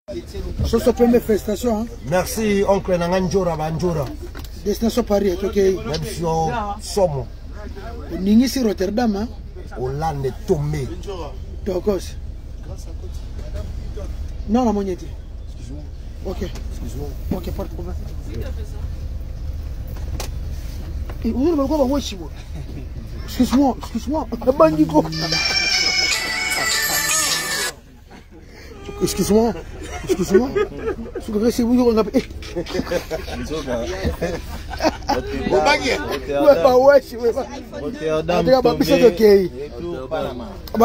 C'est sa première festation. Hein? Merci, oncle Nanganjora Banjora. Destination Paris, ok. Même Somo. Ningi si Rotterdam. Hein? Hollande Tomé. Tokos. Non, la mognette. Ok. Excuse-moi. Ok, pas de problème. Et où est le quoi va excuse-moi, excuse-moi. Bandiko. Excuse-moi. Excuse-moi. C'est vous on a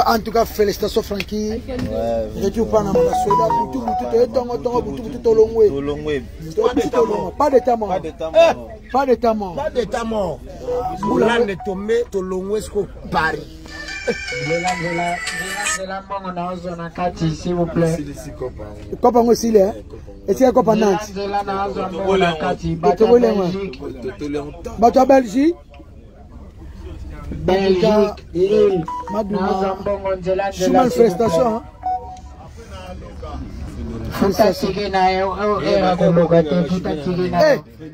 en tout cas, félicitations Francky. Pas d'état mort. Pas d'état mort. Pas d'état mort. Moulin de Tomé, Tolongwesco, Paris. S'il vous plaît. Copa aussi là. Et c'est Copa Nantes. Bateau Belgique. Belgique, Lille. Souvent félicitations.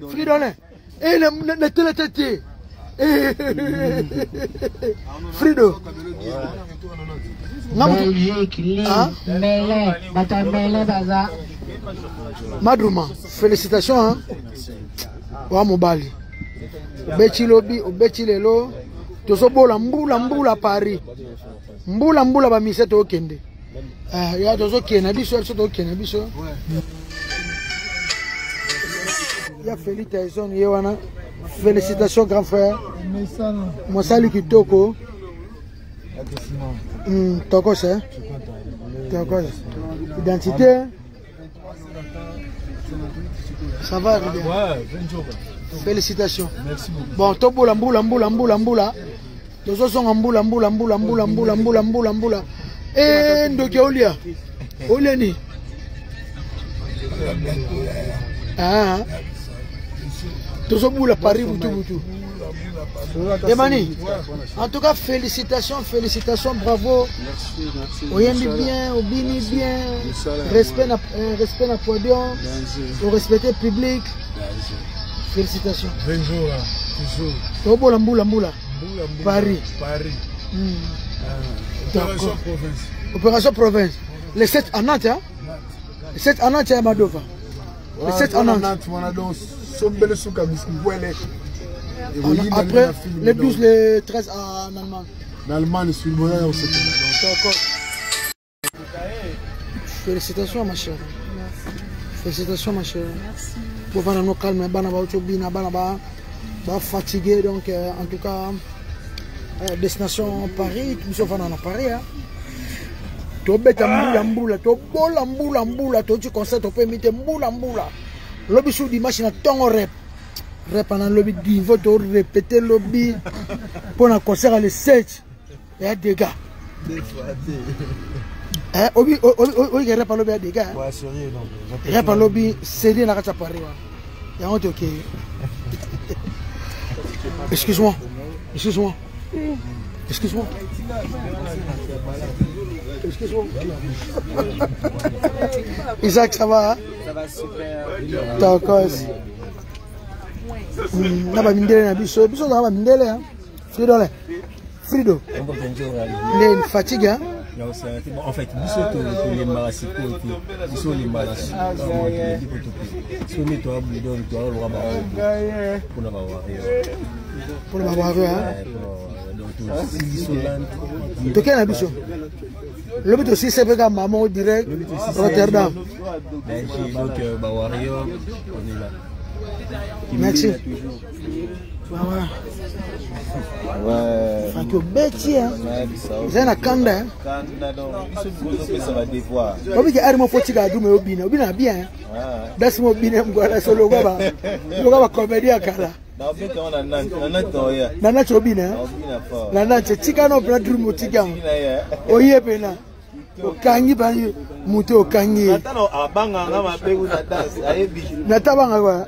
Fridolin. Et le télétété. Frido. Belgique, Lille, Melun, Baza. Madrouma, félicitations. Hein? Wa Mobali. Obechi lobi, obechi lelo. Toso bola mbula Paris. Mbula ba miseto okende. Ya toso kena biso, toso kena biso. Ya félicitations yewana. Félicitations grand frère. Mosali Kitoko. Tokos, hein? Tokos. Identité. Ça va, bien. Félicitations. Merci beaucoup. Bon, tobola mbula. Tozo songa mbula. Eh, ndoke olia. Oleni. Ah. Tozo boula Paris butu. Emani. En tout cas, félicitations, bravo. Merci. Oyembi bien, obini bien. Respect na podium. Au respecter public. Félicitations. Bonjour, toujours. Tobola mbula. Paris. Opération province. Opération province. Les 7 à Nantes, hein? Les 7 à Nantes, à Madova. Les 7 à Nantes. Après, les 12, les 13 en Allemagne. En Allemagne, c'est le moyen aussi. Félicitations, ma chère. Félicitations, ma chère. Merci. Pour voir nos calmes, fatigué. Donc, en tout cas, destination Paris, nous sommes à Paris. Tu beta mbula, tu bola mbula, tu concert, tu peux mettre mbula. Lobby sous dimanche, na tongo rep. Rep pendant lobby divo, tu répéter lobby pour un concert à le 7. Il y a des gars. Obi rep à lobby à des gars. Ouais, sérieux, non. Rep à lobby, c'est bien la Paris. Il y a un truc. Excuse-moi. Isaac, ça va? Hein? Ça va super. D'accord. Frido. Les fatigues, hein? En fait, nous sommes les marasico, nous sommes les marasico. Pour le avoir, hein? De quel habitation? Le but aussi, c'est que maman direct Rotterdam. Merci. Ouais. Franco Betty, hein? C'est un Kanda, hein? Ça va dévoir. On dit que Armo Fotiga Doumé Obina, Obina bien. That's mon binem, voilà, solo Gaba. Il va comédie à Kala. Nana Chobina, Nana Chikano Bradrum Tigam. Oye Pena. Okangi Banyu, Muto Kangi. Natabanga.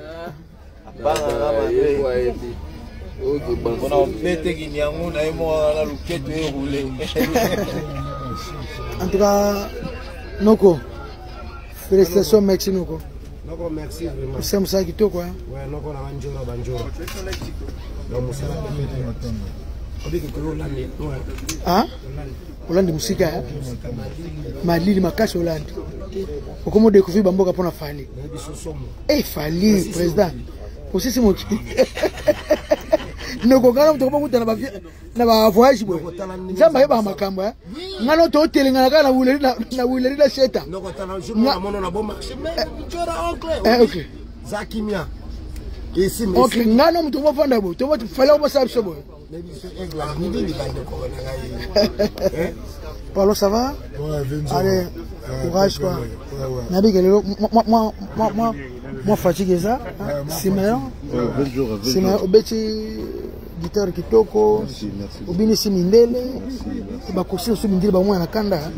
En tout cas, Noko, Félicitations, merci Noko. Noko, merci vraiment. C'est ça qui te quoi? Ouais, Noko, na banjora, banjora. Donc, Moussala, on dit que Hollande. Hein? Hollande musique, hein? Malili Makashi Hollande. Comment découvrir Bamboka pour la Fali? Eh, Fali, président. Aussi, c'est mon qui. Nous avons un voyage. Nous avons un makambo. Nous avons un hôtel. Nous avons un cheta. Nous avons un ok. Zakimia. Ici, ok. Nous avons un hôtel. Nous avons un hôtel. Paulo, ça va? Ouais, allez, courage quoi. Nabi, moi fatigué ça. C'est meilleur. C'est meilleur. Obeti guitare kitoko. Obini si mindele. Bakosi osu mindele ba mwana kanda.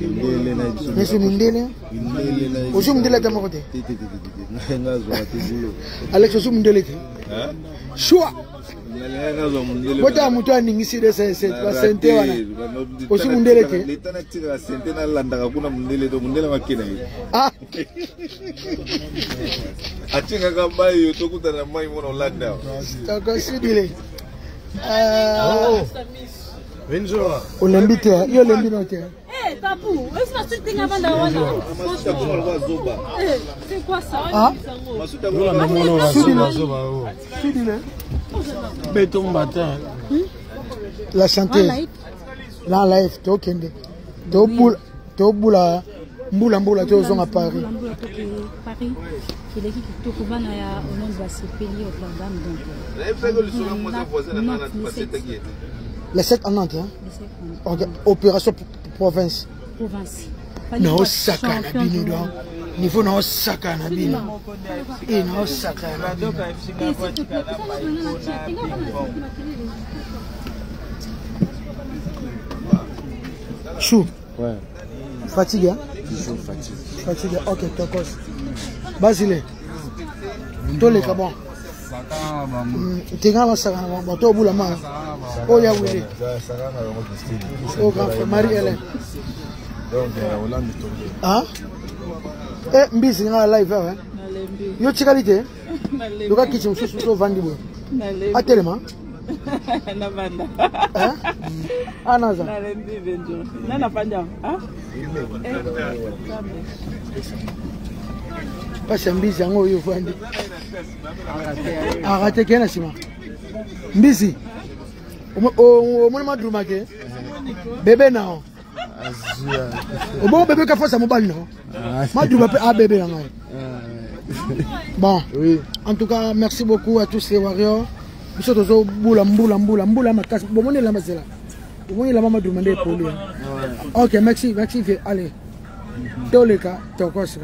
Nesu mindele. Osu mindele ta makote. Alex osu mindele te. Choix. Bota mutu aningisi de sense ba sente wana. Osu mindele te. Letana tira sente na landaka kuna mundele do mundele makina hivi. Ah. Achinga kamba hiyo tokuta na mai mwana Holanda. Takosidile. Benjoa. Olembite, yo lembi no te. Eh, Papou, est-ce que tu t'es avant d'avoir c'est quoi ça? Ah? Béton matin. La chanteuse. La live, to kende. To bula mbula to zonga Paris. Paris. Il est qui te trouve na ya au nom de la CPI au plan donc. Les 7 en Nantes, hein? Opération province. Province. Na Osaka na bino do. Niveau na Osaka na bino. Et na Osaka na bino. Chou. Ouais. Fatigué, hein? Toujours fatigué. Fatigué, ok, tokos. Basile. Tole kabon. Tinga Osaka na bato bula ma. Oya wele. Oh grand frère Marie-Hélène. Donc Hollande tombé. Ah? Eh, mbizi nga live hein? Yo chikalite? Yo ka kitchen so vandi bo. Atelema? Na banda. Hein? Anaza. Na lembi benjo. Na panja. Ah? Pasa mbizi yango yo vandi. Arate kena sima. Mbizi. O mona madruma ke? Bébé nao. Bon bébé ka fasa mobile non. Madruma pe a bébé nao. Bon, oui. En tout cas, merci beaucoup à tous les warriors. Nous sommes tous boula makas. Bon, on est là, c'est là. On est là, maman demandé pour lui. Ok, merci. Allez. Tous les cas, t'as quoi ça?